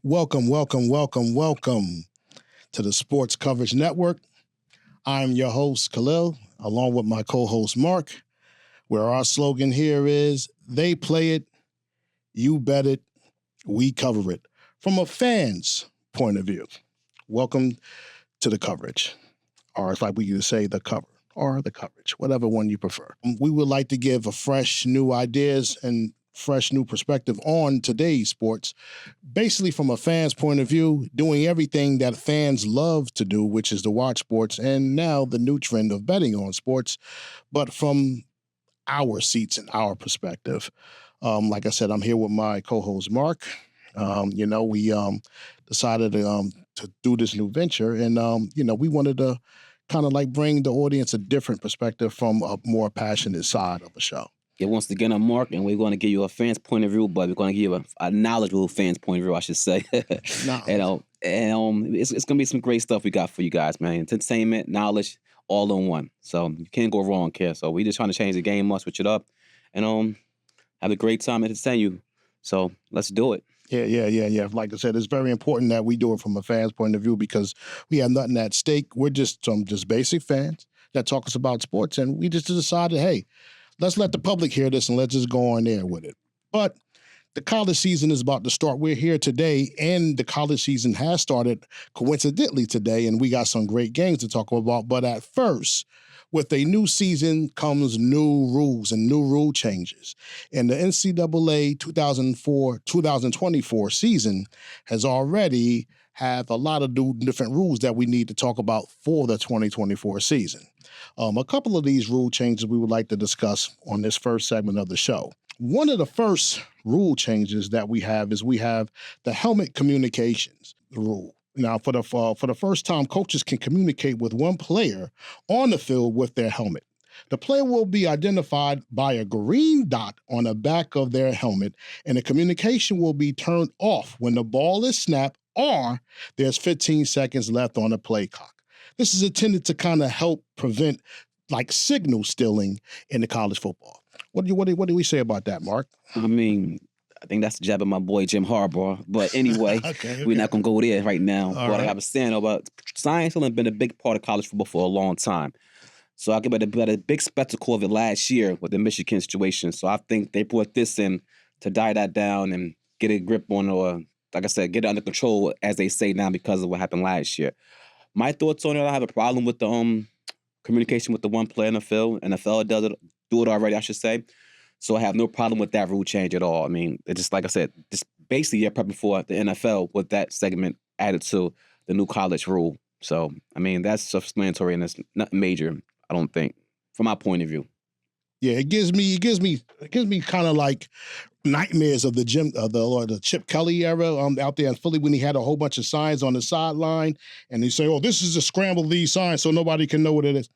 Welcome to the Sports Coverage Network. I'm your host, KAHLIL, along with my co-host, Mark, where our slogan here is, they play it, you bet it, we cover it. From a fan's point of view, welcome to the coverage. Or if we could say the cover or the coverage, whatever one you prefer. We would like to give a fresh new ideas and fresh new perspective on today's sports, basically from a fan's point of view, doing everything that fans love to do, which is to watch sports, and now the new trend of betting on sports, but from our seats and our perspective. Like I said, I'm here with my co-host, Mark. We decided to do this new venture, and, we wanted to kind of like bring the audience a different perspective from a more passionate side of the show. Yeah, once again, I'm Mark, and we're going to give you a fan's point of view, but we're going to give you a knowledgeable fan's point of view, I should say. It's going to be some great stuff we got for you guys, man. Entertainment, knowledge, all in one. So you can't go wrong here. So we just trying to change the game up, switch it up, and have a great time entertain you. So let's do it. Yeah. Like I said, it's very important that we do it from a fan's point of view because we have nothing at stake. We're just some basic fans that talk us about sports, and we just decided, hey, let's let the public hear this and let's just go on there with it. But the college season is about to start. We're here today, and the college season has started coincidentally today, and we got some great games to talk about. But at first, with a new season comes new rules and new rule changes. And the NCAA 2024 season has already have a lot of different rules that we need to talk about for the 2024 season. A couple of these rule changes we would like to discuss on this first segment of the show. One of the first rule changes that we have is we have the helmet communications rule. Now, for the first time, coaches can communicate with one player on the field with their helmet. The player will be identified by a green dot on the back of their helmet, and the communication will be turned off when the ball is snapped or there's 15 seconds left on the play clock. This is intended to kind of help prevent like signal stealing in the college football. What do we say about that, Mark? I think that's the jab of my boy Jim Harbaugh. But anyway, okay. We're not going to go there right now. All but right. I was saying about science has been a big part of college football for a long time. So I about a big spectacle of it last year with the Michigan situation. So I think they brought this in to die that down and get a grip on, or like I said, get it under control, as they say now, because of what happened last year. My thoughts on it, I have a problem with the communication with the one player in the field. NFL do it already, I should say. So I have no problem with that rule change at all. I mean, it's just like I said, just basically you're prepping for the NFL with that segment added to the new college rule. So, I mean, that's self-explanatory and it's not major, I don't think, from my point of view. Yeah, it gives me kind of like nightmares of the Chip Kelly era out there in Philly when he had a whole bunch of signs on the sideline and he say, "Oh, this is a scramble of these signs so nobody can know what it is."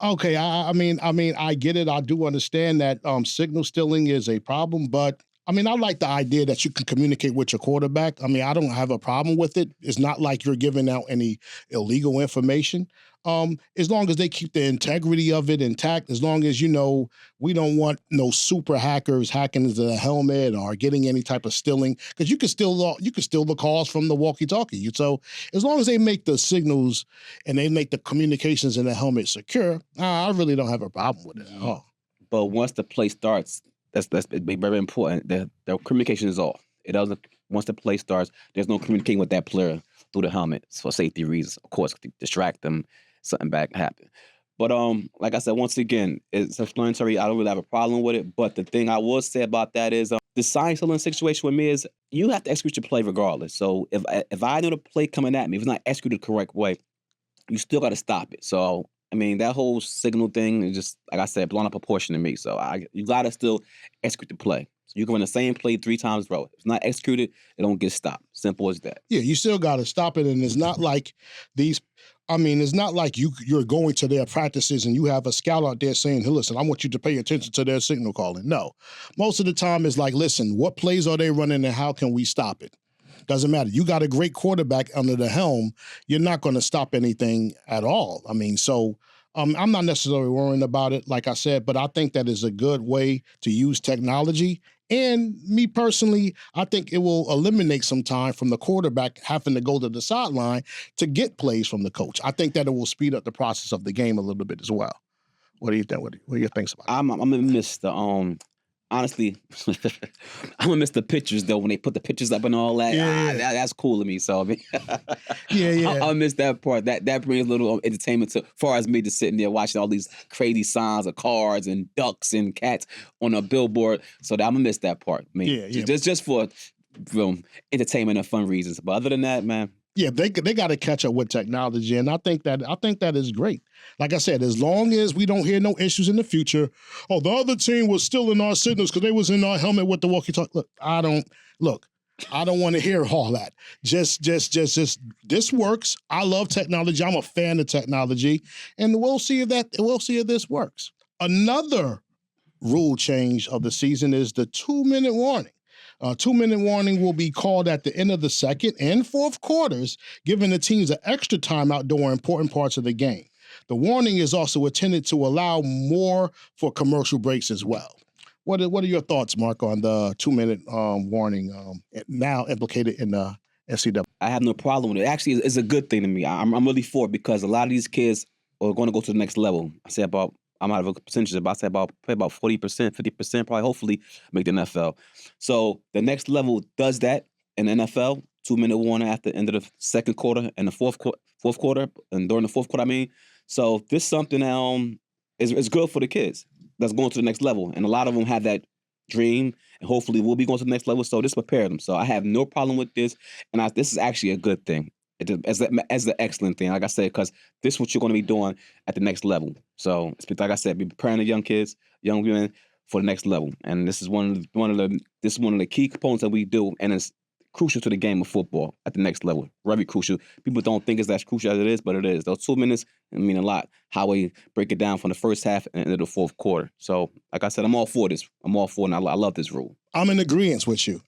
Okay, I mean, I get it. I do understand that signal stealing is a problem, but I mean, I like the idea that you can communicate with your quarterback. I mean, I don't have a problem with it. It's not like you're giving out any illegal information. As long as they keep the integrity of it intact, as long as, we don't want no super hackers hacking into the helmet or getting any type of stealing, because you can steal the calls from the walkie-talkie. So as long as they make the signals and they make the communications in the helmet secure, I really don't have a problem with it at all. But once the play starts, that's very important. The communication is off. It doesn't. Once the play starts, there's no communicating with that player through the helmet for safety reasons. Of course, to distract them, something bad can happen. But like I said, once again, it's explanatory. I don't really have a problem with it. But the thing I will say about that is the sign stealing situation with me is you have to execute your play regardless. So if I know the play coming at me, if it's not executed the correct way, you still got to stop it. So I mean, that whole signal thing is just, like I said, blown up proportion to me. So you got to still execute the play. So you can run the same play 3 times in a row. If it's not executed, it don't get stopped. Simple as that. Yeah, you still got to stop it. And it's not like it's not like you're going to their practices and you have a scout out there saying, "Hey, listen, I want you to pay attention to their signal calling." No. Most of the time it's like, listen, what plays are they running and how can we stop it? Doesn't matter. You got a great quarterback under the helm. You're not going to stop anything at all. I mean, so I'm not necessarily worrying about it, like I said, but I think that is a good way to use technology And me personally, I think it will eliminate some time from the quarterback having to go to the sideline to get plays from the coach. I think that it will speed up the process of the game a little bit as well. What do you think? What are your things about it? I'm gonna miss the honestly, I'm gonna miss the pictures though when they put the pictures up and all that. Yeah. That's cool to me. So I mean, Yeah. I miss that part. That brings a little entertainment to far as me just sitting there watching all these crazy signs of cars and ducks and cats on a billboard. So I'm gonna miss that part. I mean, just for entertainment and fun reasons. But other than that, man. Yeah, they got to catch up with technology, and I think that is great. Like I said, as long as we don't hear no issues in the future, oh, the other team was still in our signals because they was in our helmet with the walkie-talkie. Look, I don't want to hear all that. Just this works. I love technology. I'm a fan of technology, and we'll see if this works. Another rule change of the season is the 2-minute warning. 2-minute warning will be called at the end of the second and fourth quarters, giving the teams an extra timeout during important parts of the game. The warning is also intended to allow more for commercial breaks as well. What are your thoughts, Mark, on the 2-minute warning now implicated in the NCAA? I have no problem with it. Actually, it's a good thing to me. I'm really for it because a lot of these kids are going to go to the next level. I'm out of a percentage, but I say about 40%, 50%, probably hopefully make the NFL. So the next level does that in the NFL, 2-minute warning after the end of the second quarter and the fourth quarter, and during the fourth quarter, I mean. So this is something is good for the kids that's going to the next level. And a lot of them have that dream, and hopefully will be going to the next level. So this prepared them. So I have no problem with this. And this is actually a good thing. As an excellent thing, like I said, because this is what you're going to be doing at the next level. So, like I said, be preparing the young kids, young women for the next level, and this is one of the key components that we do, and it's crucial to the game of football at the next level. Very crucial. People don't think it's as crucial as it is, but it is. Those 2 minutes mean a lot. How we break it down from the first half and into the fourth quarter. So, like I said, I'm all for this. I'm all for it, and I love this rule. I'm in agreement with you.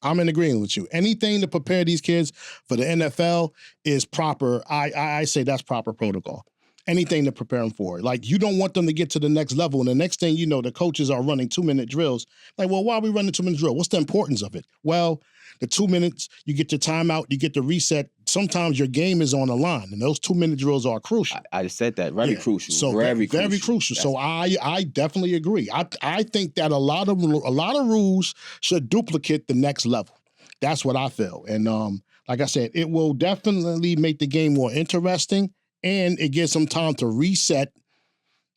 Anything to prepare these kids for the NFL is proper. I say that's proper protocol. Anything to prepare them for it. Like, you don't want them to get to the next level, and the next thing you know, the coaches are running 2-minute drills. Like, well, why are we running 2-minute drill? What's the importance of it? Well, the 2 minutes, you get your timeout, you get the reset. Sometimes your game is on the line, and those 2-minute drills are crucial. I just said that. Very crucial. So very crucial. So I definitely agree. I think that a lot of rules should duplicate the next level. That's what I feel. And like I said, it will definitely make the game more interesting, and it gives them time to reset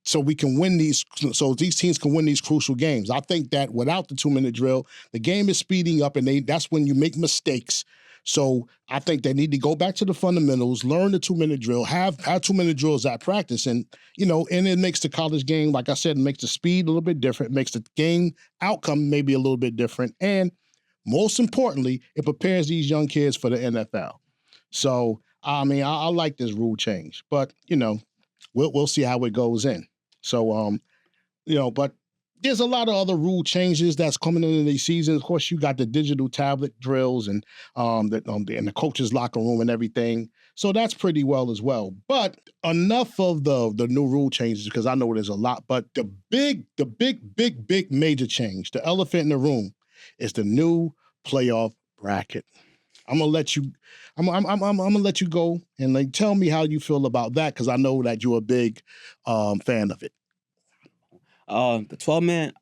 so these teams can win these crucial games. I think that without the 2-minute drill, the game is speeding up, and that's when you make mistakes. So I think they need to go back to the fundamentals, learn the 2-minute drill, have 2-minute drills at practice, and it makes the college game, like I said, it makes the speed a little bit different, it makes the game outcome maybe a little bit different, and most importantly, it prepares these young kids for the NFL. So I mean, I like this rule change, but we'll see how it goes in. So but there's a lot of other rule changes that's coming in these seasons. Of course, you got the digital tablet drills and in the coach's locker room and everything. So that's pretty well as well. But enough of the new rule changes, because I know there's a lot. But the big major change, the elephant in the room, is the new playoff bracket. I'm gonna let you. I'm gonna let you go and tell me how you feel about that, because I know that you're a big fan of it. The 12-man,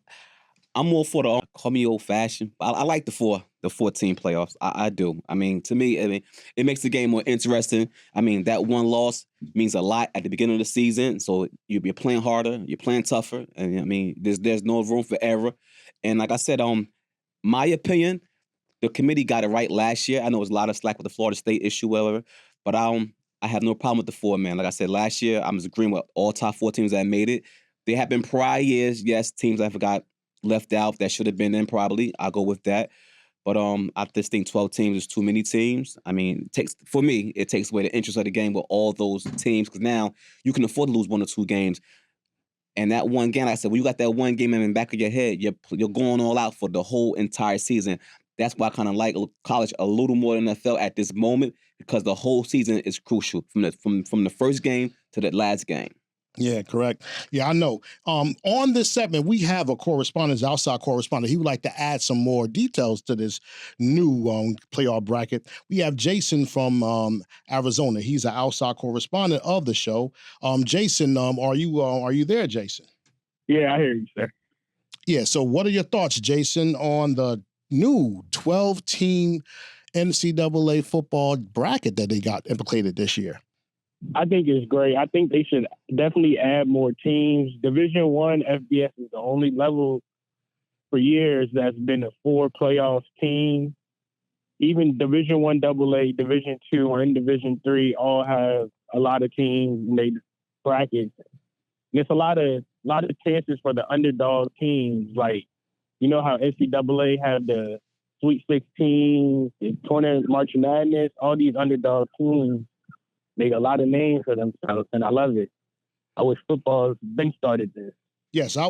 I'm more for the call me old fashioned. I like the 14 playoffs. I do. I mean, to me, it makes the game more interesting. I mean, that one loss means a lot at the beginning of the season. So you're playing harder, you're playing tougher, and I mean, there's no room for error. And like I said, my opinion, the committee got it right last year. I know it was a lot of slack with the Florida State issue, whatever, but I have no problem with the 4-man. Like I said, last year, I'm just agreeing with all top 4 teams that made it. There have been prior years, yes, teams I forgot left out that should have been in probably. I'll go with that. But I just think 12 teams is too many teams. I mean, it takes away the interest of the game with all those teams, because now you can afford to lose 1 or 2 games. And that one game, like I said, when you got that one game in the back of your head, you're going all out for the whole entire season. That's why I kind of like college a little more than NFL at this moment, because the whole season is crucial from the first game to the last game. Yeah, correct. Yeah, I know. On this segment, we have a correspondent, outside correspondent. He would like to add some more details to this new playoff bracket. We have Jason from Arizona. He's an outside correspondent of the show. Jason, are you there, Jason? Yeah, I hear you, sir. Yeah. So, what are your thoughts, Jason, on the new 12-team NCAA football bracket that they got implemented this year? I think it's great. I think they should definitely add more teams. Division One FBS is the only level for years that's been a 4 playoff team. Even Division One AA, Division Two, and Division Three all have a lot of teams in their brackets. And it's a lot of chances for the underdog teams. Like, you know how NCAA have the Sweet 16, the Tournament March Madness, all these underdog teams make a lot of names for themselves, and I love it. I wish football's been started this. Yes, I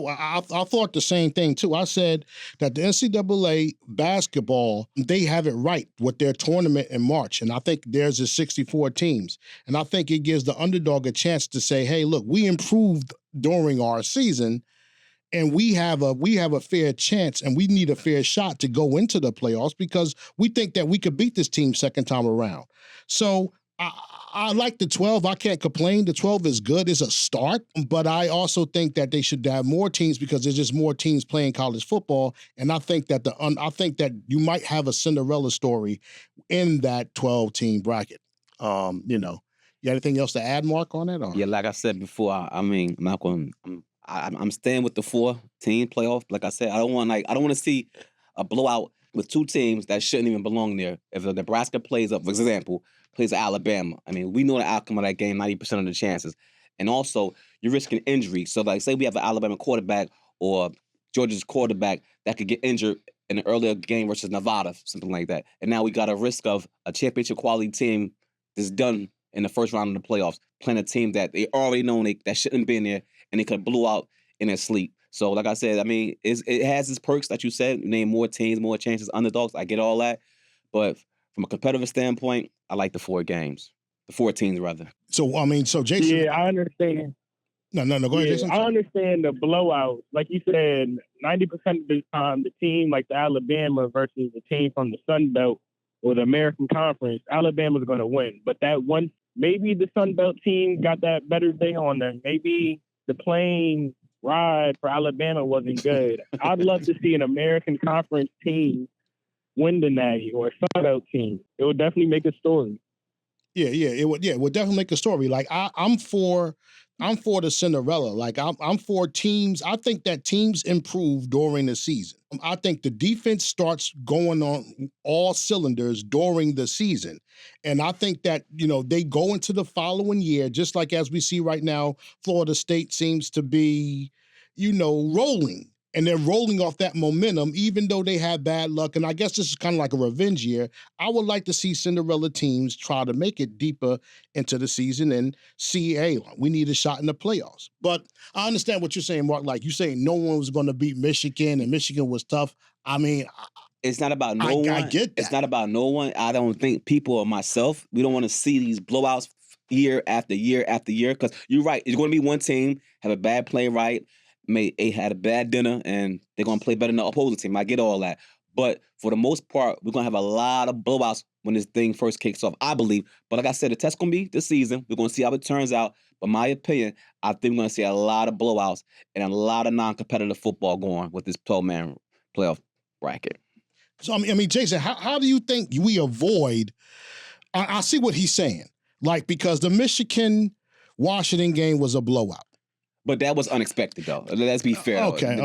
thought the same thing too. I said that the NCAA basketball, they have it right with their tournament in March, and I think theirs is 64 teams, and I think it gives the underdog a chance to say, "Hey, look, we improved during our season, and we have a fair chance, and we need a fair shot to go into the playoffs because we think that we could beat this team second time around." So I like the 12. I can't complain. The 12 is good. It's a start, but I also think that they should have more teams because there's just more teams playing college football, and I think that you might have a Cinderella story in that 12-team bracket. You got anything else to add, Mark, on that? Or? Yeah, like I said before, I'm not going. I'm staying with the 4-team playoff. Like I said, I don't want to see a blowout with 2 teams that shouldn't even belong there. If Nebraska plays, for example, plays Alabama, I mean, we know the outcome of that game 90% of the chances, and also you're risking injury. So, like, say we have an Alabama quarterback or Georgia's quarterback that could get injured in an earlier game versus Nevada, something like that, and now we got a risk of a championship quality team that's done in the first round of the playoffs playing a team that they already know that shouldn't be in there, and they could blow out in their sleep. So, like I said, I mean, it has its perks that you said. Name more teams, more chances, underdogs. I get all that. But from a competitive standpoint, I like the 4 games. The 4 teams, rather. So, I mean, Jason. Yeah, I understand. No, go ahead, Jason. I understand the blowout. Like you said, 90% of the time, the team like the Alabama versus the team from the Sun Belt or the American Conference, Alabama's going to win. But that one, maybe the Sun Belt team got that better day on them. Maybe the plane ride for Alabama wasn't good. I'd love to see an American Conference team win the Natty or a Sun Belt team. It would definitely make a story. Yeah, it would definitely make a story. Like I'm for the Cinderella. Like I'm for teams. I think that teams improve during the season. I think the defense starts going on all cylinders during the season. And I think that, they go into the following year, just like as we see right now, Florida State seems to be, rolling. And they're rolling off that momentum, even though they have bad luck. And I guess this is kind of like a revenge year. I would like to see Cinderella teams try to make it deeper into the season and see, hey, we need a shot in the playoffs. But I understand what you're saying, Mark. Like, you're saying no one was going to beat Michigan, and Michigan was tough. I mean, it's not about no one. I get that. It's not about no one. I don't think people or myself, we don't want to see these blowouts year after year after year. Because you're right. It's going to be one team, have a bad play right, had a bad dinner, and they're going to play better than the opposing team. I get all that. But for the most part, we're going to have a lot of blowouts when this thing first kicks off, I believe. But like I said, the test's going to be this season. We're going to see how it turns out. But my opinion, I think we're going to see a lot of blowouts and a lot of non-competitive football going with this 12-man playoff bracket. So, I mean, Jason, how do you think we avoid – I see what he's saying. Like, because the Michigan-Washington game was a blowout. But that was unexpected, though. Let's be fair. Okay.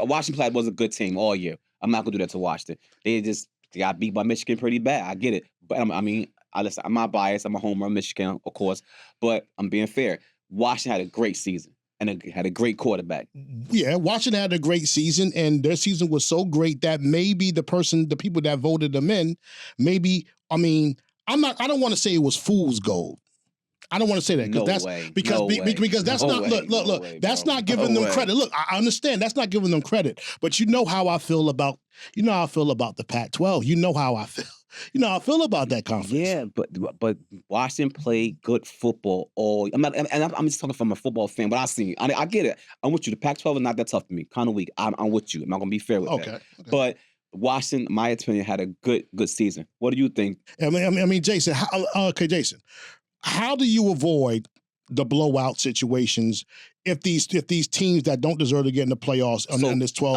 Washington was a good team all year. I'm not going to do that to Washington. They got beat by Michigan pretty bad. I get it. But, I'm not biased. I'm a homer of Michigan, of course. But I'm being fair. Washington had a great season and had a great quarterback. Yeah, Washington had a great season, and their season was so great that maybe the people that voted them in, I don't want to say it was fool's gold. I don't want to say that because that's that's not giving them credit. Look, I understand that's not giving them credit, but you know how I feel about the Pac-12. You know how I feel. how I feel about that conference. Yeah, but Washington played good football all. I'm just talking from a football fan, but I get it. I'm with you. The Pac-12 is not that tough for me. Kind of weak. I'm with you. I'm not gonna be fair with that. Okay. But Washington, in my opinion, had a good season. What do you think? I mean, Jason. Jason, how do you avoid the blowout situations if these teams that don't deserve to get in the playoffs in this 12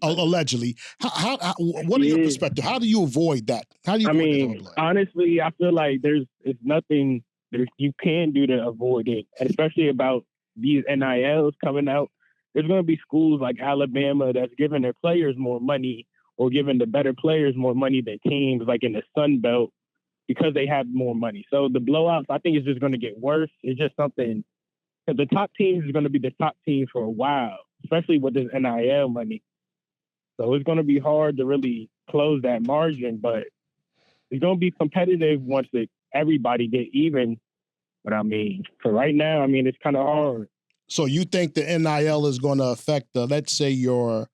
allegedly, how what are your perspective? How do you avoid that? How do you? Honestly, I feel like it's nothing you can do to avoid it, and especially about these NILs coming out. There's going to be schools like Alabama that's giving their players more money or giving the better players more money than teams like in the Sun Belt because they have more money. So the blowouts, I think, is just going to get worse. It's just something because the top teams is going to be the top teams for a while, especially with this NIL money. So it's going to be hard to really close that margin, but it's going to be competitive once everybody get even. But I mean, for right now, I mean, it's kind of hard. So you think the NIL is going to affect let's say your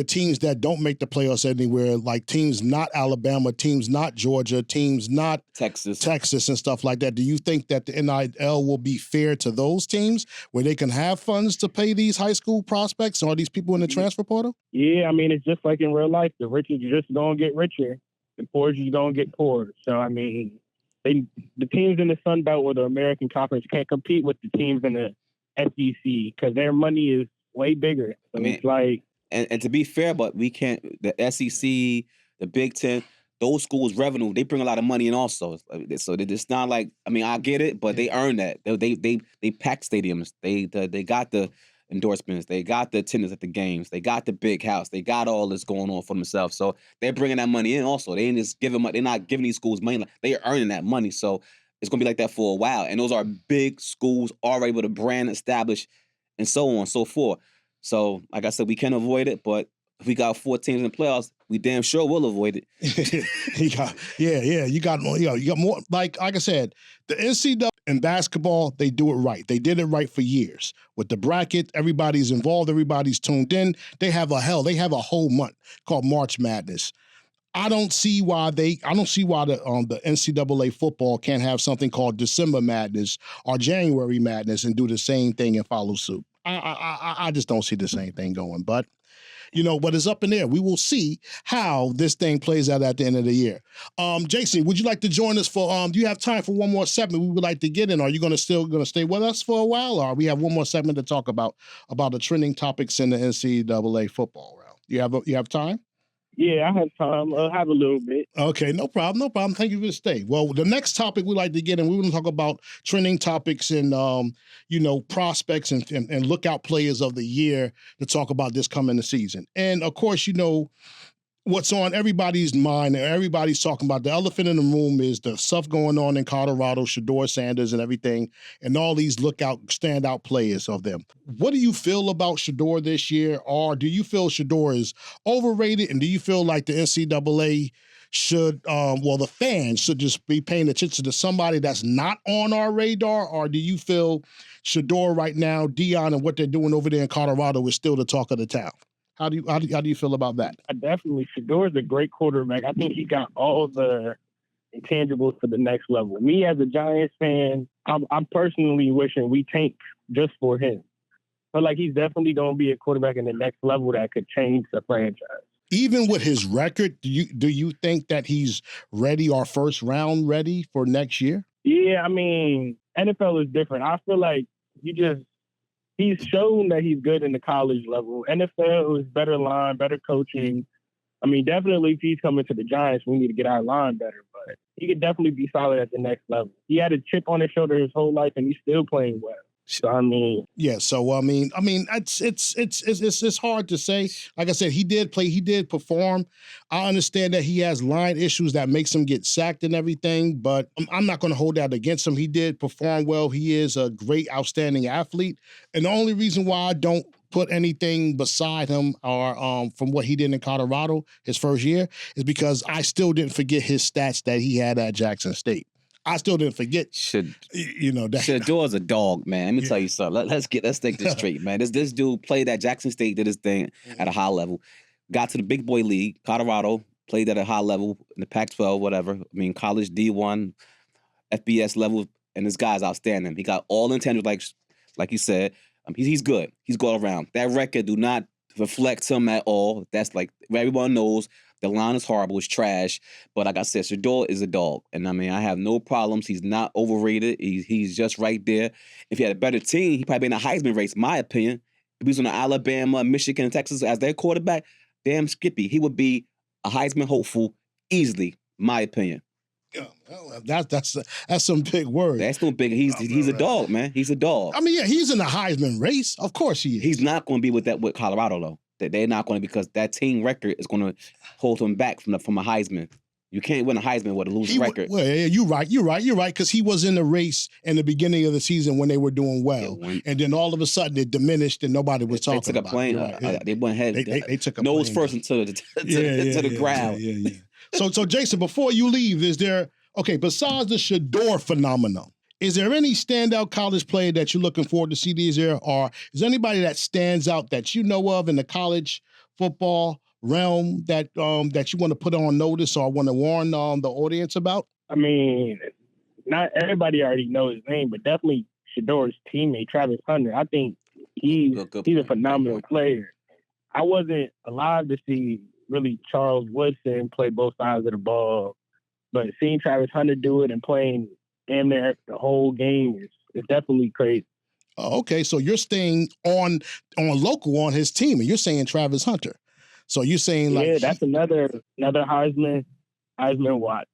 teams that don't make the playoffs anywhere, like teams not Alabama, teams not Georgia, teams not Texas and stuff like that. Do you think that the NIL will be fair to those teams where they can have funds to pay these high school prospects or these people in the transfer portal? Yeah, I mean, it's just like in real life. The rich are just going to get richer. The poor are just going to get poorer. So, I mean, the teams in the Sun Belt or the American Conference can't compete with the teams in the SEC because their money is way bigger. So it's like... And to be fair, but we can't. The SEC, the Big Ten, those schools' revenue, they bring a lot of money in also. So it's not like, I mean, I get it, but they earn that. They pack stadiums. They got the endorsements. They got the attendance at the games. They got the big house. They got all this going on for themselves. So they're bringing that money in also. They ain't just giving. They're not giving these schools money. They're earning that money. So it's gonna be like that for a while. And those are big schools already with a brand established, and so on and so forth. So, like I said, we can't avoid it, but if we got 4 teams in the playoffs, we damn sure will avoid it. You got more. Like I said, the NCAA in basketball, they do it right. They did it right for years. With the bracket, everybody's involved, everybody's tuned in. They have a whole month called March Madness. I don't see why the NCAA football can't have something called December Madness or January Madness and do the same thing and follow suit. I just don't see the same thing going, but it's up in there. We will see how this thing plays out at the end of the year. Jason, would you like to join us for, do you have time for one more segment we would like to get in? Are you still going to stay with us for a while, or we have one more segment to talk about the trending topics in the NCAA football round? You have time? Yeah, I have time. I'll have a little bit. Okay, no problem. Thank you for staying. Well, the next topic we'd like to get in, we're going to talk about trending topics and, prospects and lookout players of the year to talk about this coming season. And, of course, what's on everybody's mind and everybody's talking about, the elephant in the room is the stuff going on in Colorado, Shedeur Sanders and everything, and all these standout players of them. What do you feel about Shedeur this year? Or do you feel Shedeur is overrated? And do you feel like the NCAA should, the fans should just be paying attention to somebody that's not on our radar? Or do you feel Shedeur right now, Deion and what they're doing over there in Colorado is still the talk of the town? How do you feel about that? Shedeur is a great quarterback. I think he got all the intangibles for the next level. Me as a Giants fan, I'm personally wishing we tank just for him. But he's definitely going to be a quarterback in the next level that could change the franchise. Even with his record, do you think that he's ready or first round ready for next year? Yeah, I mean, NFL is different. I feel like he's shown that he's good in the college level. NFL is better line, better coaching. I mean, definitely if he's coming to the Giants, we need to get our line better, but he could definitely be solid at the next level. He had a chip on his shoulder his whole life, and he's still playing well. So, I mean, yeah. So, I mean, it's hard to say. Like I said, he did perform. I understand that he has line issues that makes him get sacked and everything, but I'm not going to hold that against him. He did perform well. He is a great, outstanding athlete. And the only reason why I don't put anything beside him or from what he did in Colorado his first year is because I still didn't forget his stats that he had at Jackson State. I still didn't forget. Shedeur's a dog, man. Let me tell you something. Let's take this straight, man. This dude played at Jackson State, did his thing at a high level, got to the big boy league, Colorado, played at a high level in the Pac-12, whatever. I mean, college D1, FBS level, and this guy's outstanding. He got all intangibles, like you said. He's good. He's good all around. That record do not reflect him at all. That's like everyone knows. The line is horrible. It's trash. But like I said, Shador is a dog. And I mean, I have no problems. He's not overrated. He's just right there. If he had a better team, he'd probably be in a Heisman race, my opinion. If he was on Alabama, Michigan, and Texas as their quarterback, damn Skippy, he would be a Heisman hopeful easily, my opinion. Yeah, well, that's some big words. That's no big. He's a dog, man. He's a dog. I mean, yeah, he's in the Heisman race. Of course he is. He's not going to be with Colorado though. That they're not going to, because that team record is going to hold him back from a Heisman. You can't win a Heisman with a losing record. Well, yeah, you're right, because he was in the race in the beginning of the season when they were doing well, and then all of a sudden it diminished and nobody was talking about it. They took a plane. Right. They went ahead. They took a nose plane, first into the ground. Yeah. So Jason, before you leave, is there, besides the Shador phenomenon, is there any standout college player that you're looking forward to see this year, or is there anybody that stands out that you know of in the college football realm that you want to put on notice or want to warn the audience about? I mean, not everybody already knows his name, but definitely Shador's teammate, Travis Hunter. I think he's a phenomenal player. I wasn't alive to see really Charles Woodson play both sides of the ball, but seeing Travis Hunter do it and playing damn near the whole game is definitely crazy. Okay, so you're staying on local on his team, and you're saying Travis Hunter. So you're saying that's another Heisman watch.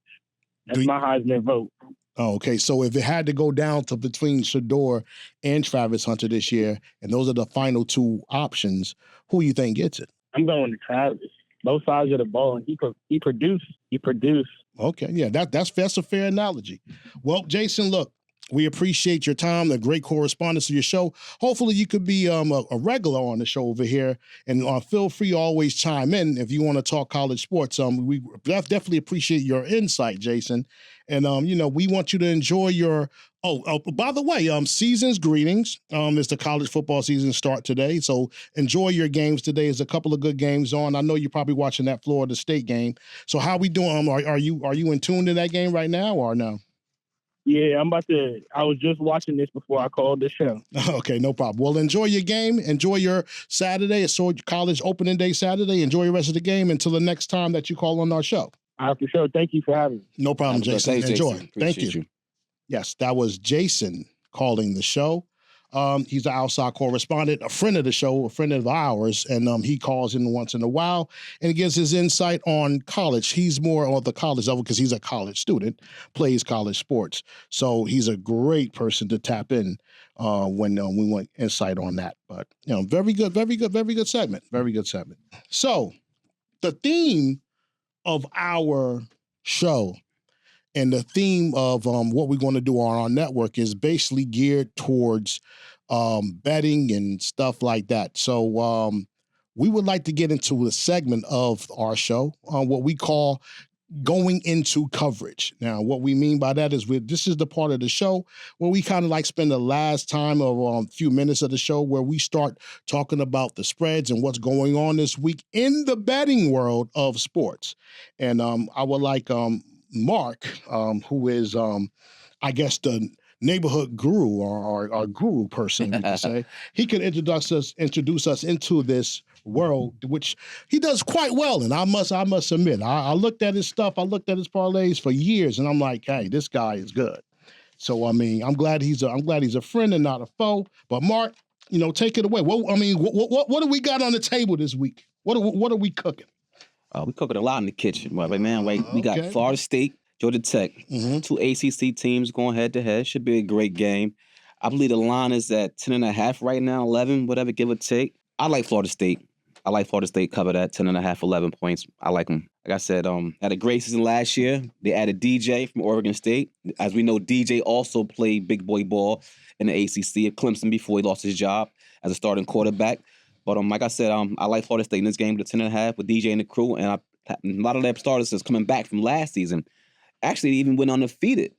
That's my Heisman vote. Oh, okay, so if it had to go down to between Shador and Travis Hunter this year, and those are the final two options, who you think gets it? I'm going to Travis. Both sides of the ball, and he produced. Okay, yeah, that's a fair analogy. Well, Jason, look, we appreciate your time, the great correspondence of your show. Hopefully you could be a regular on the show over here, and feel free to always chime in if you want to talk college sports. We definitely appreciate your insight, Jason. And, we want you to enjoy your, by the way, season's greetings. As the college football season start today. So enjoy your games today. There's a couple of good games on. I know you're probably watching that Florida State game. So how we doing? Are you in tune to that game right now or no? Yeah, I was just watching this before I called the show. Okay, no problem. Well, enjoy your game. Enjoy your Saturday. It's college opening day Saturday. Enjoy the rest of the game until the next time that you call on our show. For sure. Thank you for having me. No problem, Jason. Enjoy. Jason. Thank you. Yes, that was Jason calling the show. He's an outside correspondent, a friend of the show, a friend of ours, and he calls in once in a while and gives his insight on college. He's more on the college level because he's a college student, plays college sports. So he's a great person to tap in when we want insight on that. But, very good segment. Very good segment. So the theme of our show and the theme of what we're going to do on our network is basically geared towards betting and stuff like that. So we would like to get into a segment of our show, what we call going into coverage. Now, what we mean by that is this is the part of the show where we kind of like spend the last time of a few minutes of the show where we start talking about the spreads and what's going on this week in the betting world of sports. And I would like Mark, who is, I guess, the neighborhood guru or our guru person, we could say, he could introduce us into this world, which he does quite well. And I must admit, I looked at his stuff, I looked at his parlays for years, and I'm like, hey, this guy is good. So I mean, I'm glad he's a friend and not a foe. But Mark, take it away. Well, I mean, what do we got on the table this week? What are we cooking? We cooking a lot in the kitchen, man. We got Florida State, Georgia Tech, two ACC teams going head to head. Should be a great game. I believe the line is at 10.5 right now, 11, whatever, give or take. I like Florida State. Cover that 10.5, 11 points. I like them. Like I said, had a great season last year. They added DJ from Oregon State. As we know, DJ also played big boy ball in the ACC at Clemson before he lost his job as a starting quarterback. But like I said, I like Florida State in this game with 10.5 with DJ and the crew, and a lot of their starters is coming back from last season. Actually, they even went undefeated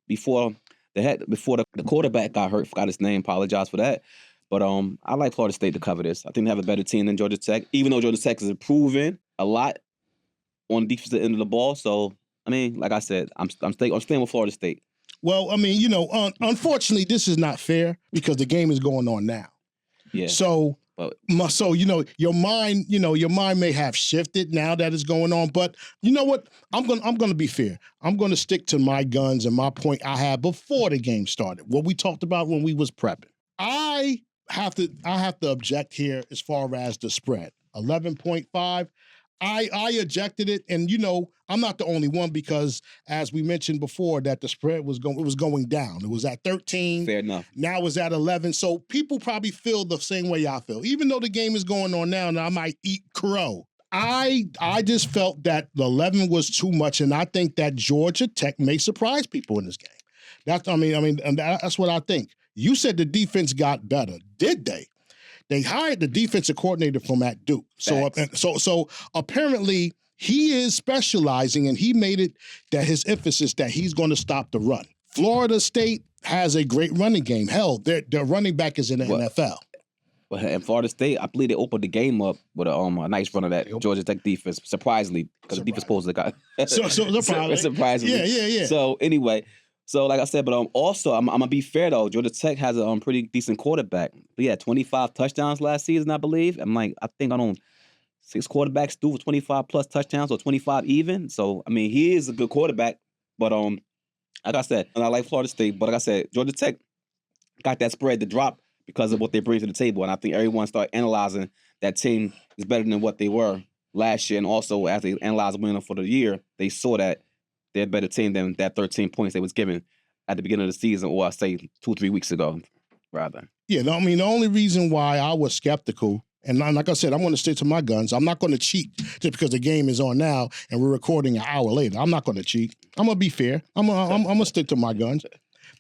before the quarterback got hurt. Forgot his name. Apologize for that. But I like Florida State to cover this. I think they have a better team than Georgia Tech, even though Georgia Tech is improving a lot. on the defensive end of the ball. So I mean, like I said, I'm staying with Florida State. Well, I mean, unfortunately, this is not fair because the game is going on now. Yeah. So, your mind may have shifted now that it's going on. But you know what? I'm gonna be fair. I'm gonna stick to my guns and my point I had before the game started. What we talked about when we was prepping. I have to object here as far as the spread. 11.5. I ejected it, and I'm not the only one because, as we mentioned before, that the spread was going down. It was at 13. Fair enough. Now it's at 11. So people probably feel the same way I feel, even though the game is going on now, and I might eat crow. I just felt that the 11 was too much, and I think that Georgia Tech may surprise people in this game. That's what I think. You said the defense got better. Did they? They hired the defensive coordinator from at Duke. So apparently he is specializing, and he made it that his emphasis that he's going to stop the run. Florida State has a great running game. Hell, their running back is in the NFL. But in Florida State, I believe they opened the game up with a nice run of that Georgia Tech defense, surprisingly, because the defense supposed to got surprisingly. Yeah. So anyway. So, like I said, but also, I'm going to be fair, though. Georgia Tech has a pretty decent quarterback. But yeah, 25 touchdowns last season, I believe. I think 6 quarterbacks threw for 25-plus touchdowns or 25 even. So, I mean, he is a good quarterback. But, like I said, and I like Florida State. But like I said, Georgia Tech got that spread to drop because of what they bring to the table. And I think everyone started analyzing that team is better than what they were last year. And also, as they analyzed winning for the year, they saw that they're a better team than that 13 points they was given at the beginning of the season, or I say 2-3 weeks ago, rather. Yeah, I mean, the only reason why I was skeptical, and like I said, I'm going to stick to my guns. I'm not going to cheat just because the game is on now and we're recording an hour later. I'm not going to cheat. I'm going to be fair. I'm going to stick to my guns.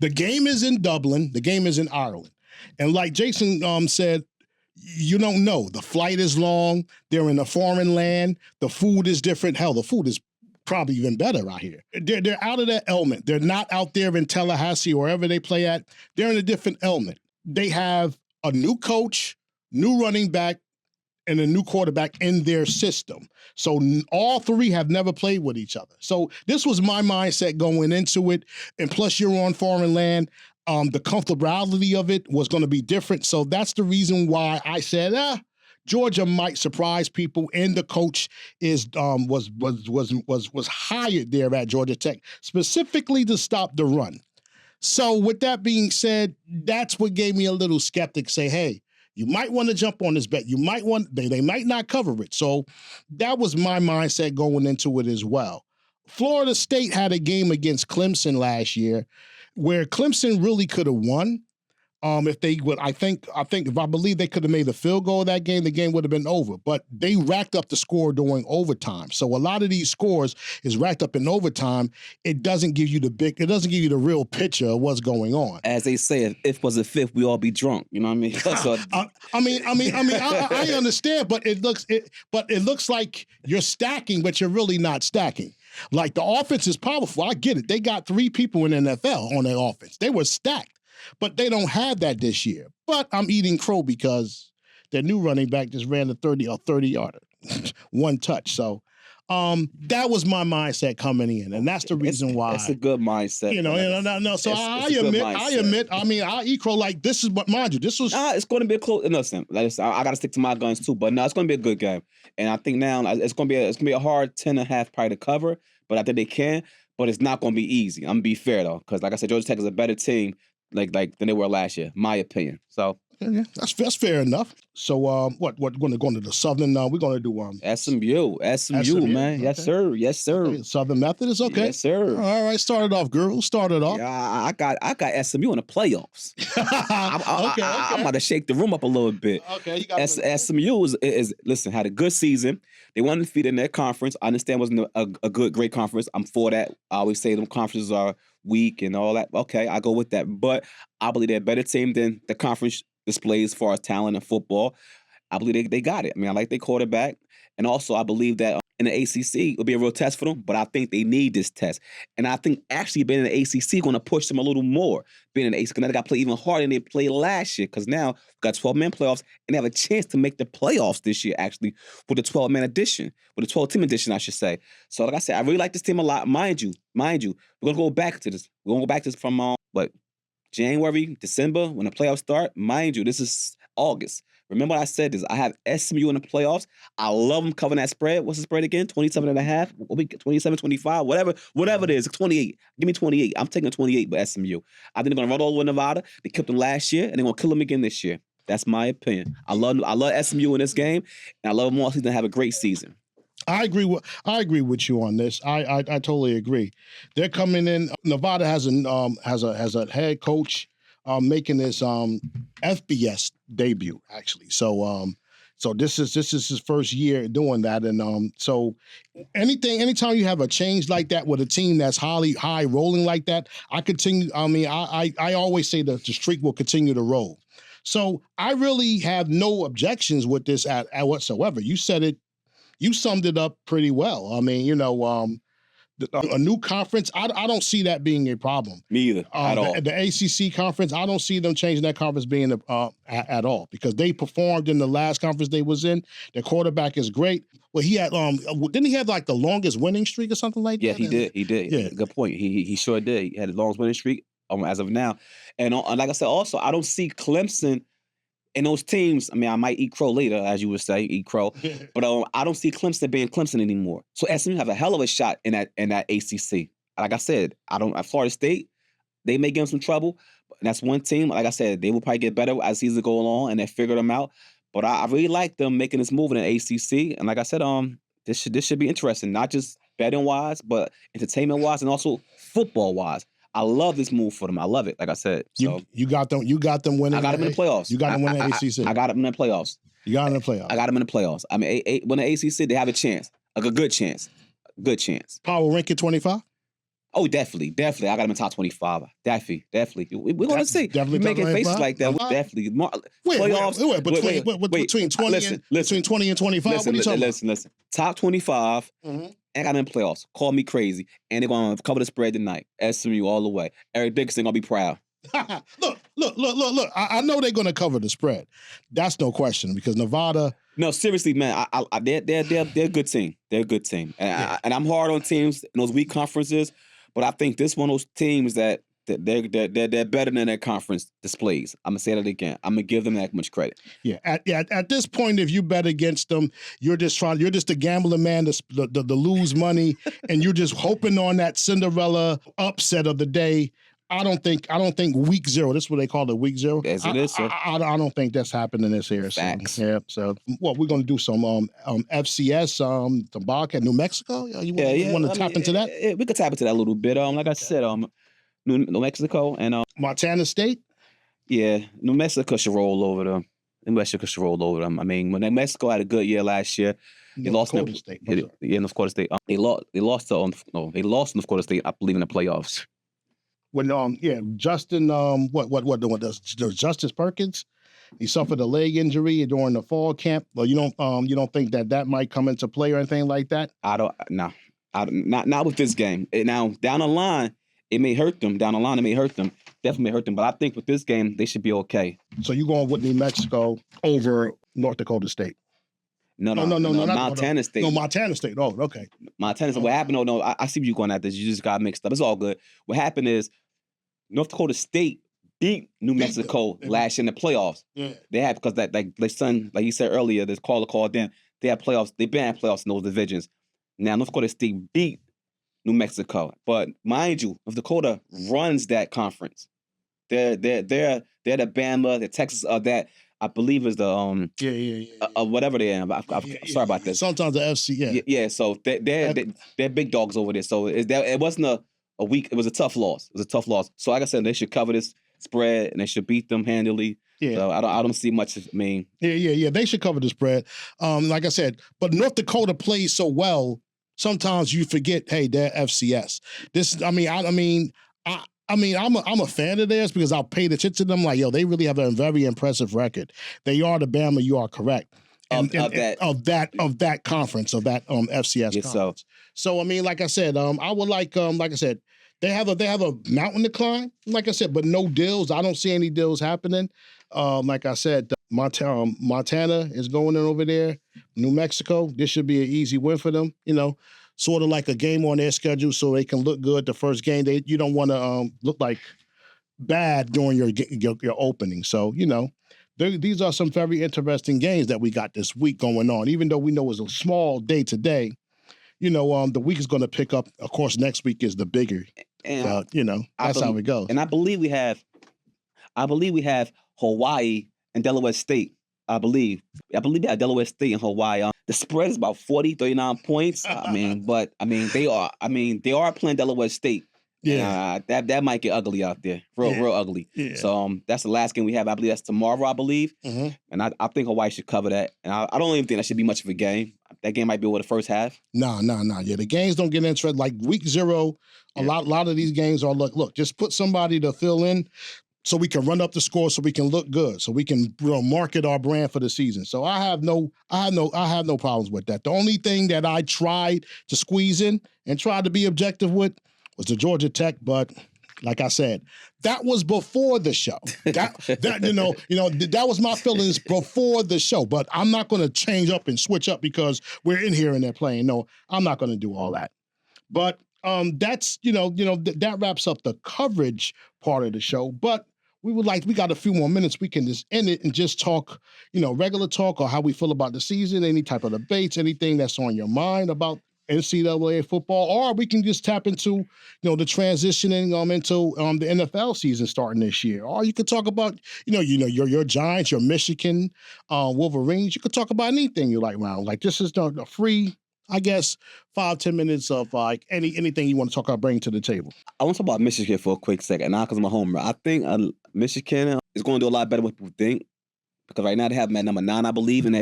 The game is in Dublin. The game is in Ireland. And like Jason said, you don't know. The flight is long. They're in a foreign land. The food is different. Hell, the food is probably even better out here. They're out of that element. They're not out there in Tallahassee or wherever they play at. They're in a different element. They have a new coach, new running back, and a new quarterback in their system. So all three have never played with each other. So this was my mindset going into it. And plus you're on foreign land. The comfortability of it was going to be different. So that's the reason why I said, Georgia might surprise people, and the coach was hired there at Georgia Tech specifically to stop the run. So with that being said, that's what gave me a little skeptic. Say, hey, you might want to jump on this bet. You might they might not cover it. So that was my mindset going into it as well. Florida State had a game against Clemson last year where Clemson really could have won. If they would, I believe they could have made a field goal of that game, the game would have been over. But they racked up the score during overtime. So a lot of these scores is racked up in overtime. It doesn't give you the real picture of what's going on. As they say, if it was a fifth, we all be drunk. You know what I mean? So, I understand, but it looks like you're stacking, but you're really not stacking. Like the offense is powerful. I get it. They got 3 people in the NFL on their offense. They were stacked. But they don't have that this year. But I'm eating crow because their new running back just ran a 30-yarder, 1 touch. So that was my mindset coming in, and that's the reason why. It's a good mindset. So I admit. I mean, I eat crow like this is, but mind you, this was. It's going to be a close. Listen, I got to stick to my guns too. But no, it's going to be a good game, and I think now it's going to be a hard 10.5 probably to cover. But I think they can. But it's not going to be easy. I'm gonna be fair though, because like I said, Georgia Tech is a better team. Like than they were last year, my opinion. So yeah, that's fair enough. So what going to go into the Southern? We're going to do SMU, man. Okay. Yes, sir. Okay. Southern Methodist, okay. Yes, sir. All right, start it off, girl. Start it off. Yeah, I got SMU in the playoffs. I'm about to shake the room up a little bit. Okay, you got SMU is listen, had a good season. They won defeated in their conference. I understand it wasn't a great conference. I'm for that. I always say them conferences are weak and all that. Okay, I go with that. But I believe they're a better team than the conference displays as far as talent and football. I believe they got it. I mean, I like their quarterback. And also, I believe that in the ACC will be a real test for them, but I think they need this test. And I think actually being in the ACC going to push them a little more. Being in the ACC, because now they got to play even harder than they played last year, because now we've got 12-man playoffs, and they have a chance to make the playoffs this year, actually, with the 12-man edition, with the 12-team edition, I should say. So like I said, I really like this team a lot. Mind you, we're going to go back to this. We're going to go back to this from, January, December, when the playoffs start. Mind you, this is August. Remember I said this. I have SMU in the playoffs. I love them covering that spread. What's the spread again? 27.5? 27, 25? Whatever it is. 28. Give me 28. I'm taking 28 by SMU. I think they're going to run all over Nevada. They killed them last year, and they're going to kill them again this year. That's my opinion. I love SMU in this game, and I love them all season to have a great season. I agree with you on this. I totally agree. They're coming in. Nevada has a head coach making his FBS debut, actually. So this is his first year doing that, and so anytime you have a change like that with a team that's high rolling like that, I always say that the streak will continue to roll. So I really have no objections with this at whatsoever. You said it. You summed it up pretty well. I mean, a new conference, I don't see that being a problem. Me either, at all. The ACC conference, I don't see them changing that conference being at all, because they performed in the last conference they was in. Their quarterback is great. Well, he had didn't he have like the longest winning streak or something like that? Yeah, he did. Yeah, good point. He sure did. He had the longest winning streak as of now. And like I said, also I don't see Clemson. And those teams, I might eat crow later, as you would say, eat crow. But I don't see Clemson being Clemson anymore. So SMU have a hell of a shot in that ACC. Like I said, Florida State, they may give them some trouble. And that's one team. Like I said, they will probably get better as season go along, and they figure them out. But I really like them making this move in the ACC. And like I said, this should be interesting, not just betting wise, but entertainment wise, and also football wise. I love this move for them. I love it. Like I said, so you got them winning. I got them in the playoffs. You got them winning ACC. I got them in the playoffs. You got them in the playoffs. I got them in the playoffs. When the ACC, they have a chance, a good chance. Power ranking 25. Oh, definitely. I got them in top 25. Definitely. We're going to see. Definitely making faces like that. Definitely. Playoffs. Wait, between 20 and 25. What are you talking about? Listen. Top 25. Mm-hmm. And got them in playoffs. Call me crazy. And they're going to cover the spread tonight. SMU all the way. Eric Dickerson going to be proud. Look. I know they're going to cover the spread. That's no question, because Nevada. No, seriously, man. They're a good team. They're a good team. And I'm hard on teams in those weak conferences, but I think this one of those teams that they're better than their conference displays. I'm gonna say that again. I'm gonna give them that much credit. Yeah. At this point, if you bet against them, you're just a gambling man to lose money, and you're just hoping on that Cinderella upset of the day. I don't think week zero. This is what they call it, week zero. Yes, it is, sir. I don't think that's happening this year. Facts. So we're gonna do some FCS, some Bobcat, New Mexico. You want to tap into that? We could tap into that a little bit. Like I said, New Mexico and Montana State. Yeah, New Mexico should roll over them. When New Mexico had a good year last year, they lost North Dakota State. North Dakota State. They lost to North Dakota State, I believe, in the playoffs. When Justin does Justice Perkins? He suffered a leg injury during the fall camp. Well, you don't think that might come into play or anything like that? Not with this game. Now down the line, it may hurt them. Definitely may hurt them. But I think with this game, they should be okay. So you going with New Mexico over North Dakota State? No, Montana State. No, Montana State. Oh, okay. Montana State. What happened? No, I see you going at this. You just got mixed up. It's all good. What happened is North Dakota State beat New Mexico last year in the playoffs. Yeah. They had, because that like you said earlier, this caller called in. They had playoffs. They've been at playoffs in those divisions. Now North Dakota State beat New Mexico, but mind you, North Dakota runs that conference. They're the Bama, the Texas that I believe is the whatever they are. Sorry about this. Sometimes the FC, yeah. So they're big dogs over there. So it wasn't a week. It was a tough loss. So like I said, they should cover this spread and they should beat them handily. Yeah. So I don't see much. Yeah. They should cover the spread. Like I said, but North Dakota plays so well. Sometimes you forget, hey, they're FCS. I'm a fan of theirs because I'll pay attention to them. Like, they really have a very impressive record. They are the Bama. You are correct. of that conference, of that FCS Yes, conference. So I mean, like I said, I would like I said, they have a mountain to climb, like I said, but no deals. I don't see any deals happening. Like I said, Montana is going in over there. New Mexico, this should be an easy win for them. You know, sort of like a game on their schedule, so they can look good the first game. You don't want to look like bad during your opening. So you know, these are some very interesting games that we got this week going on. Even though we know it's a small day today, you know, the week is going to pick up. Of course, next week is the bigger. And you know, that's how it goes. And I believe we have Hawaii and Delaware State. I believe we have Delaware State and Hawaii. The spread is about 39 points. They are playing Delaware State. Yeah, that might get ugly out there, real ugly. Yeah. So that's the last game we have. I believe that's tomorrow. I believe, and I think Hawaii should cover that. And I don't even think that should be much of a game. That game might be over the first half. No. Yeah, the games don't get interested. Like week 0, a lot of these games are look. Just put somebody to fill in, so we can run up the score, so we can look good, so we can market our brand for the season. So I have no problems with that. The only thing that I tried to squeeze in and tried to be objective with was the Georgia Tech, but like I said, that was before the show. That was my feelings before the show. But I'm not going to change up and switch up because we're in here and they're playing. No, I'm not going to do all that. But that's that wraps up the coverage part of the show. But we got a few more minutes. We can just end it and just talk, regular talk or how we feel about the season, any type of debates, anything that's on your mind about NCAA football, or we can just tap into, the transitioning into the NFL season starting this year. Or you could talk about, your Giants, your Michigan Wolverines. You could talk about anything you like, Ron. Like this is a free, I guess, 5-10 minutes of like anything you want to talk about, bring to the table. I want to talk about Michigan for a quick second, now because I'm a homer. I think Michigan is going to do a lot better than people think, because right now they have them at number 9, I believe, and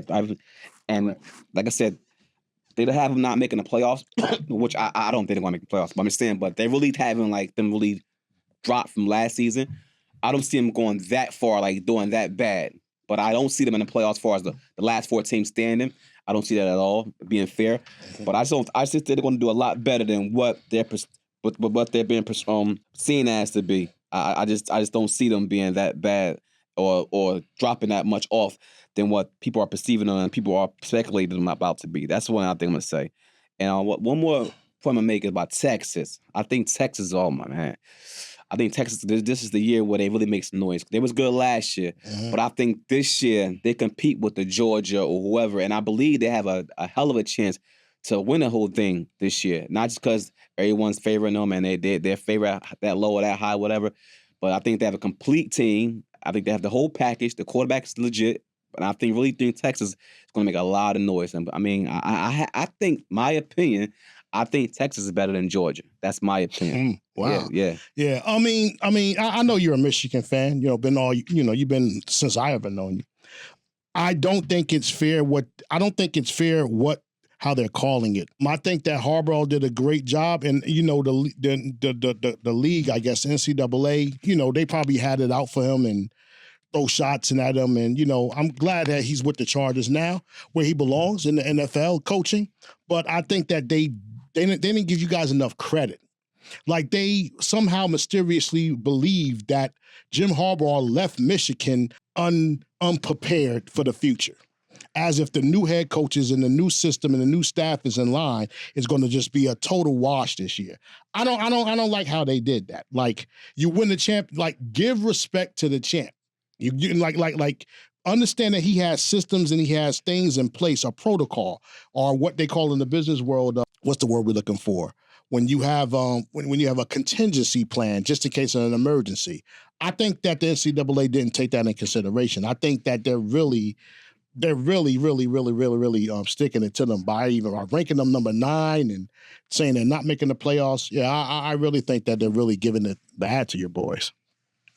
like I said, they have them not making the playoffs, which I don't think they're going to make the playoffs. But I'm just saying, but they really having them really drop from last season. I don't see them going that far, like doing that bad. But I don't see them in the playoffs as far as the last 4 teams standing. I don't see that at all, being fair. But I just think they're going to do a lot better than what they're being seen as to be. I just don't see them being that bad or dropping that much off than what people are perceiving them and people are speculating them about to be. That's what I think I'm going to say. And one more point I'm going to make is about Texas. I think Texas, oh my man. I think Texas, this is the year where they really make some noise. They was good last year, but I think this year they compete with the Georgia or whoever, and I believe they have a hell of a chance to win the whole thing this year. Not just because everyone's favoring them and they're favoring that low or that high, whatever, but I think they have a complete team. I think they have the whole package. The quarterback is legit. And I really think Texas is going to make a lot of noise. And I mean, I think, my opinion, I think Texas is better than Georgia. That's my opinion. Wow. Yeah. I mean, I know you're a Michigan fan. You've been since I ever known you. I don't think it's fair how they're calling it. I think that Harbaugh did a great job, and the league, I guess NCAA, they probably had it out for him and throw shots at him. And, I'm glad that he's with the Chargers now, where he belongs in the NFL coaching. But I think that they didn't give you guys enough credit. Like they somehow mysteriously believed that Jim Harbaugh left Michigan unprepared for the future. As if the new head coaches and the new system and the new staff is in line, is going to just be a total wash this year. I don't like how they did that. Like you win the champ, like give respect to the champ. You like understand that he has systems and he has things in place, a protocol, or what they call in the business world. What's the word we're looking for? When you have when you have a contingency plan just in case of an emergency. I think that the NCAA didn't take that in consideration. I think that they're really sticking it to them by even ranking them number 9 and saying they're not making the playoffs. Yeah, I really think that they're really giving it the hat to your boys.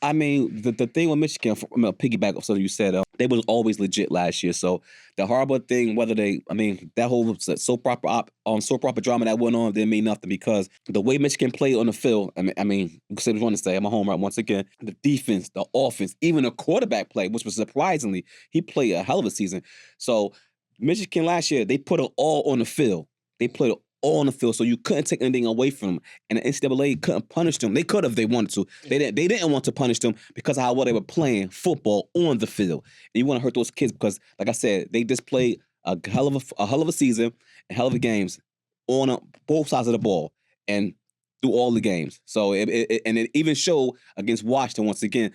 I mean, the thing with Michigan, I'm going to piggyback off something you said, they was always legit last year. So the Harbaugh thing, that whole soap opera drama that went on didn't mean nothing, because the way Michigan played on the field, I mean, you can say what you want to say, I'm a homer once again, the defense, the offense, even the quarterback play, which was surprisingly, he played a hell of a season. So Michigan last year, they put it all on the field. They put it all on the field, so you couldn't take anything away from them. And the NCAA couldn't punish them. They could have if they wanted to. They didn't want to punish them because of how well they were playing football on the field. And you want to hurt those kids because, like I said, they just played a hell of a season, a hell of a games on both sides of the ball and through all the games. So it even showed against Washington once again.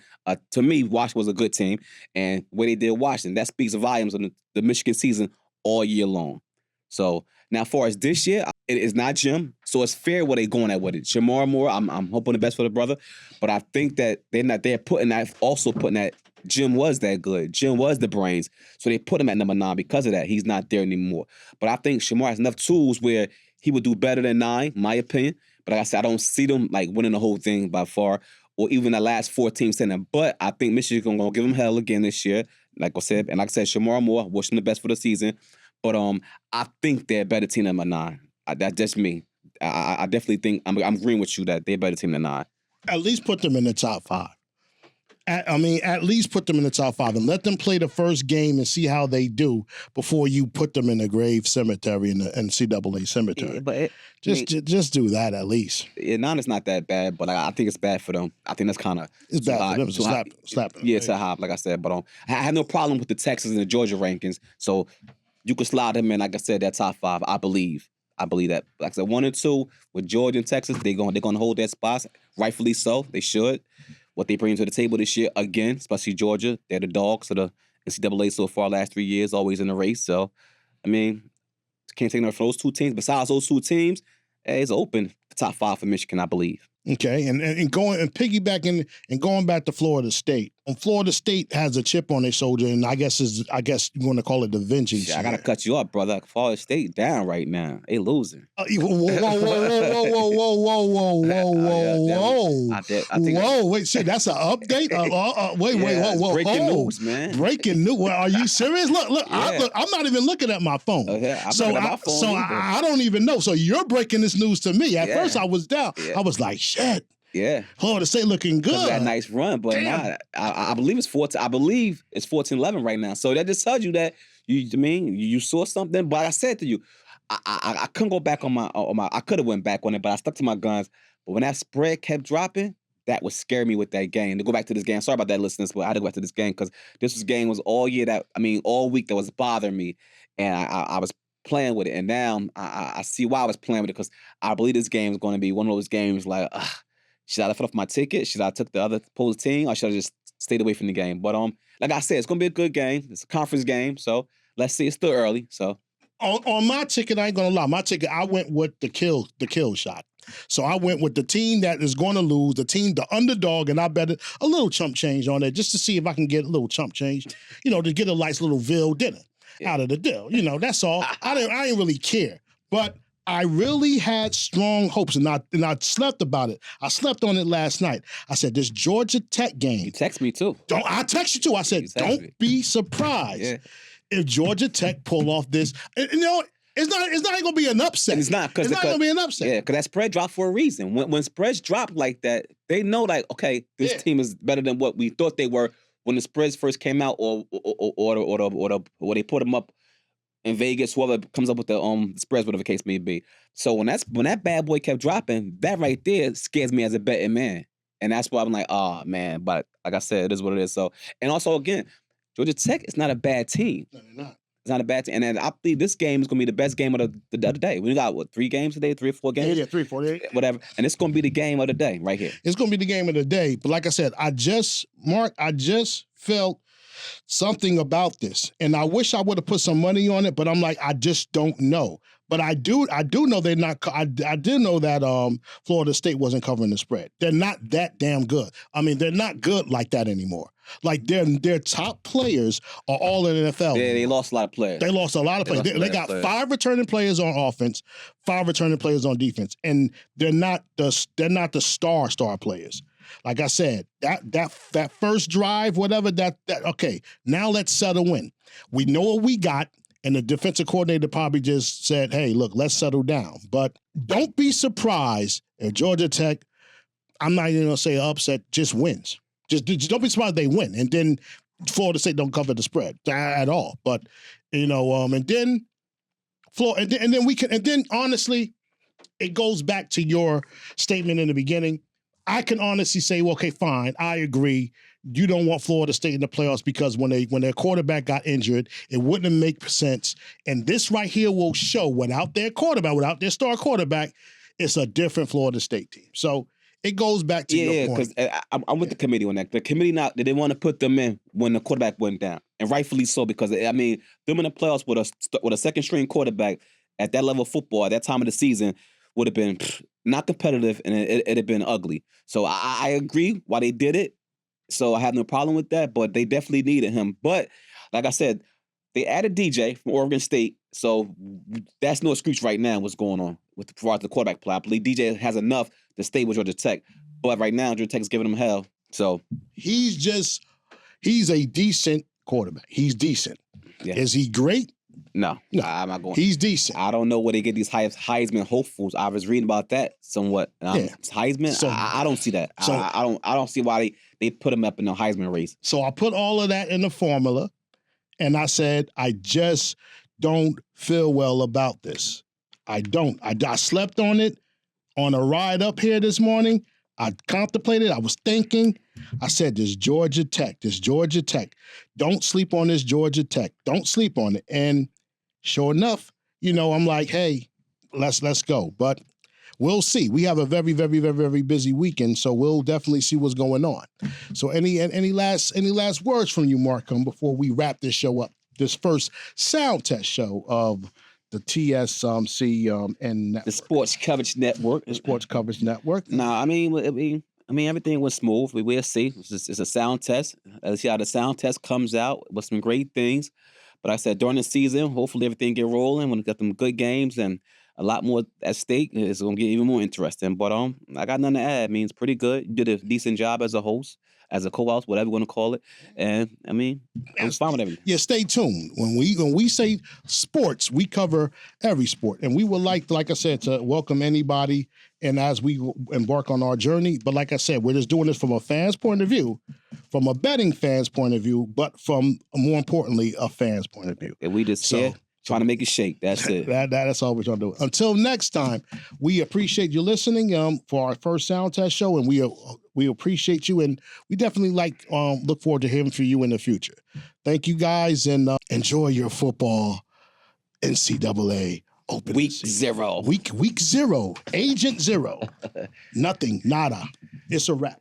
To me, Washington was a good team, and where they did Washington, that speaks volumes on the Michigan season all year long. So now, as far as this year, it is not Jim, so it's fair where they going at with it. Jamar Moore, I'm hoping the best for the brother, but I think that they're putting that Jim was that good. Jim was the brains, so they put him at number 9 because of that. He's not there anymore. But I think Shamar has enough tools where he would do better than 9, in my opinion. But like I said, I don't see them like winning the whole thing by far, or even the last 4 teams in them. But I think Michigan's gonna give them hell again this year. Like I said, Shamar Moore, wish him the best for the season. But I think they're a better team than number 9. That's just me. I definitely think I'm agreeing with you that they're a better team than 9. At least put them in the top 5. At least put them in the top 5 and let them play the first game and see how they do before you put them in the grave cemetery in the NCAA cemetery. Yeah, but just do that at least. Yeah, 9 is not that bad, but I think it's bad for them. I think that's kind of it's bad for them. It's slapping. Yeah, it's a hop, like I said. But I have no problem with the Texas and the Georgia rankings, so you can slide them in. Like I said, that top 5. I believe that. Like I said, 1 and 2 with Georgia and Texas, they're going to hold their spots, rightfully so. They should. What they bring to the table this year, again, especially Georgia, they're the dogs of the NCAA so far last 3 years, always in the race. So, I mean, can't take nothing from those 2 teams. Besides those 2 teams, it's open. The top 5 for Michigan, I believe. Okay, and going and piggybacking and going back to Florida State. And Florida State has a chip on their shoulder, and I guess you want to call it the vengeance. I gotta cut you up, brother. Florida State down right now. They losing. Whoa! Wait, shit, that's an update. Whoa! Breaking news, man. Breaking news. Well, are you serious? Look. Yeah. I'm not even looking at my phone. I don't even know. So you're breaking this news to me. At first, I was down. Yeah. I was like, shit. Yeah, Florida State looking good. That nice run, but nah, I believe it's 14. I believe it's 14-11 right now. So that just tells you that you saw something. But like I said to you, I couldn't go back on my. I could have went back on it, but I stuck to my guns. But when that spread kept dropping, that would scare me with that game. To go back to this game, sorry about that, listeners, but I had to go back to this game because game was all year all week that was bothering me, and I was playing with it, and now I see why I was playing with it because I believe this game is going to be one of those games like. Should I have filled off my ticket? Should I have took the other opposed team? Or should I just stayed away from the game? But like I said, it's gonna be a good game. It's a conference game, so let's see. It's still early, so. On my ticket, I ain't gonna lie. My ticket, I went with the kill shot. So I went with the team that is going to lose, the underdog, and I bet a little chump change on it just to see if I can get a little chump change, to get a nice little Ville dinner out of the deal. That's all. I didn't really care, but. I really had strong hopes, and I slept about it. I slept on it last night. I said, this Georgia Tech game. You text me too. I text you too. I said, don't be surprised if Georgia Tech pull off this. It's not going to be an upset. It's not going to be an upset. Yeah, because that spread dropped for a reason. When spreads drop like that, they know like, okay, this team is better than what we thought they were when the spreads first came out, or they put them up. In Vegas, whoever comes up with the spreads, whatever the case may be. So when that bad boy kept dropping, that right there scares me as a betting man. And that's why I'm like, oh man. But like I said, it is what it is. So, and also again, Georgia Tech is not a bad team. No, they're not. It's not a bad team. And then I believe this game is gonna be the best game of the other day. We got 3 games today, 3 or 4 games? Yeah, 3, 4 days. Whatever. And it's gonna be the game of the day right here. It's gonna be the game of the day. But like I said, I just felt something about this, and I wish I would have put some money on it, but I'm like, I just don't know. But I do know they're not. I did know that Florida State wasn't covering the spread. They're not that damn good. They're not good like that anymore. Like their top players are all in the NFL. Yeah, they lost a lot of players. They lost a lot of players. They got 5 returning players on offense, 5 returning players on defense, and they're not the star players. Like I said, that first drive, whatever, okay, now let's settle in. We know what we got, and the defensive coordinator probably just said, hey, look, let's settle down. But don't be surprised if Georgia Tech, I'm not even going to say upset, just wins. Just don't be surprised they win. And then Florida State don't cover the spread at all. But and then Florida, and then honestly, it goes back to your statement in the beginning. I can honestly say, well, okay, fine, I agree. You don't want Florida State in the playoffs because when their quarterback got injured, it wouldn't make sense. And this right here will show without their quarterback, without their star quarterback, it's a different Florida State team. So it goes back to your point. Yeah, because I'm with the committee on that. The committee they didn't want to put them in when the quarterback went down, and rightfully so, because them in the playoffs with a second string quarterback at that level of football at that time of the season would have been not competitive, and it'd have been ugly. So I agree why they did it. So I have no problem with that, but they definitely needed him. But like I said, they added DJ from Oregon State, so that's no excuse right now what's going on with the quarterback play. I believe DJ has enough to stay with Georgia Tech, but right now Georgia Tech is giving him hell. So he's a decent quarterback. He's decent. Yeah. Is he great? No, I'm not going. He's decent. I don't know where they get these Heisman hopefuls. I was reading about that somewhat. Heisman, so, I don't see that. So, I don't see why they put him up in the Heisman race. So I put all of that in the formula, and I said I just don't feel well about this. I don't. I slept on it on a ride up here this morning. I contemplated. I was thinking. I said, this Georgia Tech. Don't sleep on this Georgia Tech. Don't sleep on it. And sure enough, I'm like, hey, let's go. But we'll see. We have a very, very, very, very busy weekend, so we'll definitely see what's going on. So any last words from you, Markham, before we wrap this show up? This first sound test show of the TSC and network. The Sports Coverage Network. The Sports Coverage Network. Nah, I mean, everything was smooth. We'll see. It's a sound test. Let's see how the sound test comes out with some great things. But like I said, during the season, hopefully everything get rolling. When we got them good games and a lot more at stake, it's going to get even more interesting. But I got nothing to add. I mean, it's pretty good. You did a decent job as a host, as a co-host, whatever you want to call it. And I mean, I'm fine with everything. Yeah, stay tuned. When we say sports, we cover every sport. And we would like I said, to welcome anybody and as we embark on our journey. But like I said, we're just doing this from a fan's point of view, from a betting fan's point of view, but from, more importantly, a fan's point of view. And we just here trying to make it shake. That's it. That's all we're trying to do. Until next time, we appreciate you listening for our first sound test show, and we appreciate you, and we definitely look forward to hearing from you in the future. Thank you guys, and enjoy your football NCAA opening Week season. 0. Week 0. Agent 0. Nothing. Nada. It's a wrap.